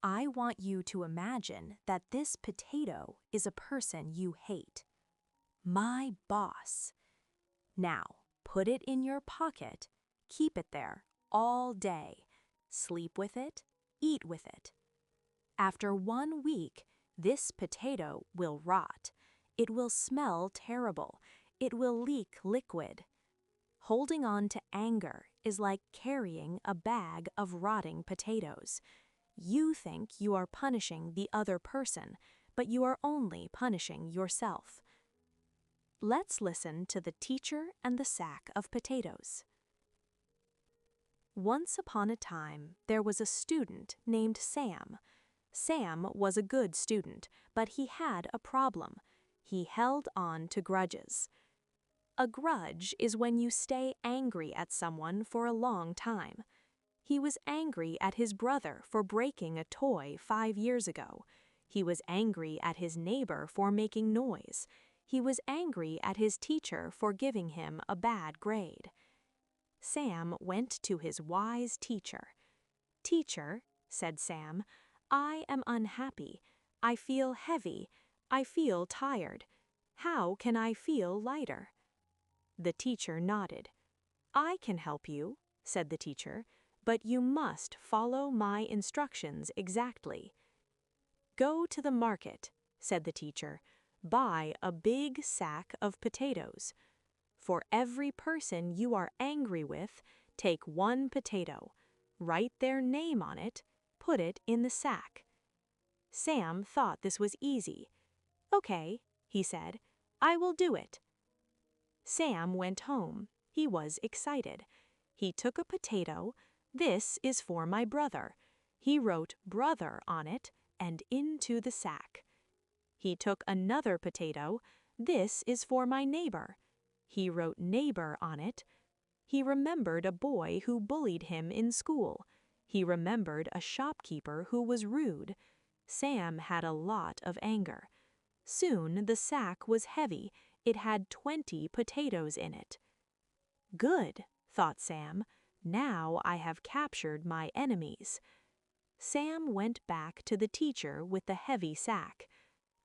I want you to imagine that this potato is a person you hate. My boss. Now, put it in your pocket, keep it there all day, sleep with it, eat with it. After 1 week, this potato will rot. It will smell terrible. It will leak liquid. Holding on to anger is like carrying a bag of rotting potatoes. You think you are punishing the other person, but you are only punishing yourself. Let's listen to the teacher and the sack of potatoes. Once upon a time, there was a student named Sam. Sam was a good student, but he had a problem. He held on to grudges. A grudge is when you stay angry at someone for a long time. He was angry at his brother for breaking a toy 5 years ago. He was angry at his neighbor for making noise. He was angry at his teacher for giving him a bad grade. Sam went to his wise teacher. "Teacher," said Sam, "I am unhappy. I feel heavy. I feel tired. How can I feel lighter?" The teacher nodded. "I can help you," said the teacher, "but you must follow my instructions exactly." "Go to the market," said the teacher. "Buy a big sack of potatoes. For every person you are angry with, take 1 potato. Write their name on it. Put it in the sack." Sam thought this was easy. "Okay," he said, "I will do it." Sam went home. He was excited. He took a potato. "This is for my brother." He wrote "brother" on it and into the sack. He took another potato. "This is for my neighbor." He wrote "neighbor" on it. He remembered a boy who bullied him in school. He remembered a shopkeeper who was rude. Sam had a lot of anger. Soon the sack was heavy. It had 20 potatoes in it. "Good," thought Sam. "Now I have captured my enemies." Sam went back to the teacher with the heavy sack.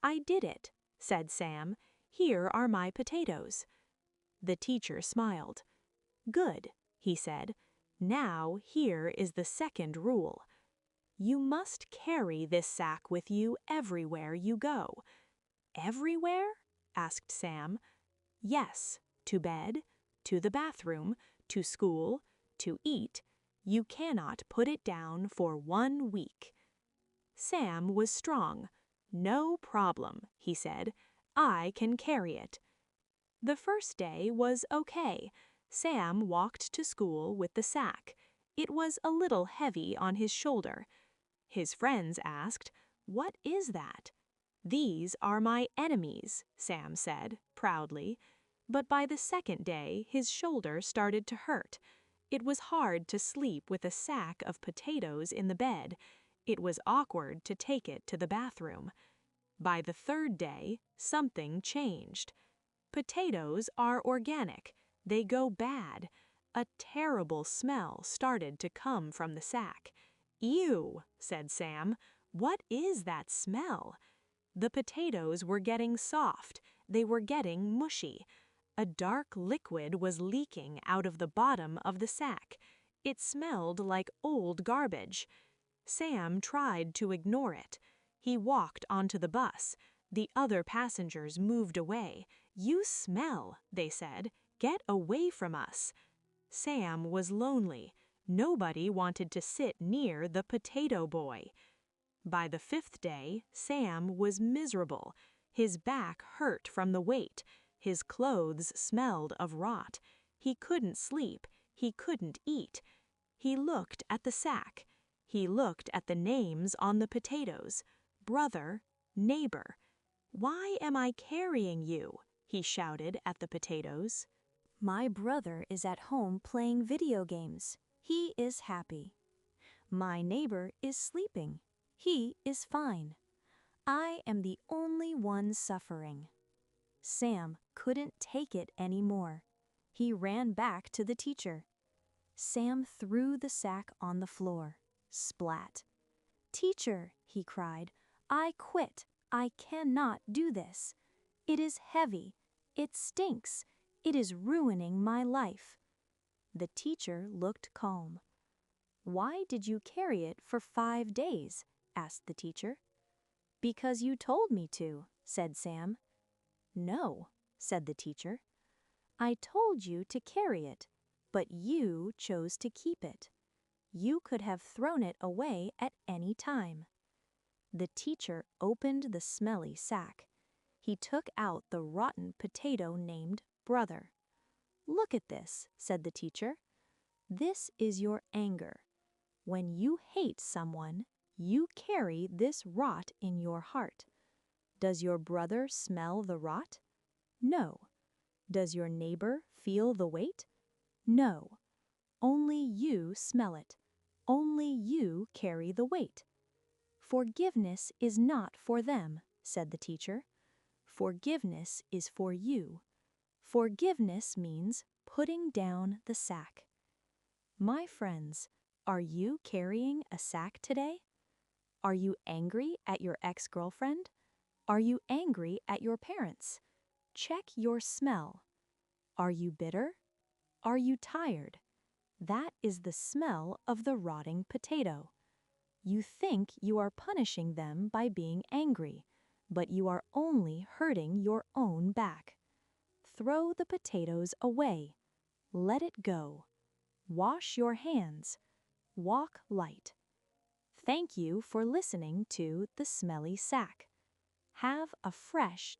"I did it," said Sam. "Here are my potatoes." The teacher smiled. "Good," he said. "Now here is the second rule. You must carry this sack with you everywhere you go." "Everywhere?" asked Sam. "Yes, to bed, to the bathroom, to school, to eat. You cannot put it down for 1 week." Sam was strong. "No problem," he said. "I can carry it." The first day was okay. Sam walked to school with the sack. It was a little heavy on his shoulder. His friends asked, "What is that?" "These are my enemies," Sam said, proudly. But by the second day, his shoulder started to hurt. It was hard to sleep with a sack of potatoes in the bed. It was awkward to take it to the bathroom. By the third day, something changed. Potatoes are organic. They go bad. A terrible smell started to come from the sack. "Ew," said Sam. "What is that smell?" The potatoes were getting soft. They were getting mushy. A dark liquid was leaking out of the bottom of the sack. It smelled like old garbage. Sam tried to ignore it. He walked onto the bus. The other passengers moved away. "You smell," they said. "Get away from us." Sam was lonely. Nobody wanted to sit near the potato boy. By the 5th day, Sam was miserable. His back hurt from the weight. His clothes smelled of rot. He couldn't sleep. He couldn't eat. He looked at the sack. He looked at the names on the potatoes. Brother, neighbor. "Why am I carrying you?" he shouted at the potatoes. My brother is at home playing video games. He is happy. My neighbor is sleeping. He is fine. I am the only one suffering. Sam couldn't take it anymore. He ran back to the teacher. Sam threw the sack on the floor. Splat. "Teacher," he cried, "I quit. I cannot do this. It is heavy. It stinks. It is ruining my life." The teacher looked calm. "Why did you carry it for 5 days?" asked the teacher. "Because you told me to," said Sam. "No," said the teacher. "I told you to carry it, but you chose to keep it. You could have thrown it away at any time." The teacher opened the smelly sack. He took out the rotten potato named Brother. "Look at this," said the teacher. "This is your anger. When you hate someone, you carry this rot in your heart. Does your brother smell the rot? No. Does your neighbor feel the weight? No. Only you smell it. Only you carry the weight." "Forgiveness is not for them," said the teacher. "Forgiveness is for you. Forgiveness means putting down the sack." My friends, are you carrying a sack today? Are you angry at your ex-girlfriend? Are you angry at your parents? Check your smell. Are you bitter? Are you tired? That is the smell of the rotting potato. You think you are punishing them by being angry, but you are only hurting your own back. Throw the potatoes away. Let it go. Wash your hands. Walk light. Thank you for listening to The Smelly Sack. Have a fresh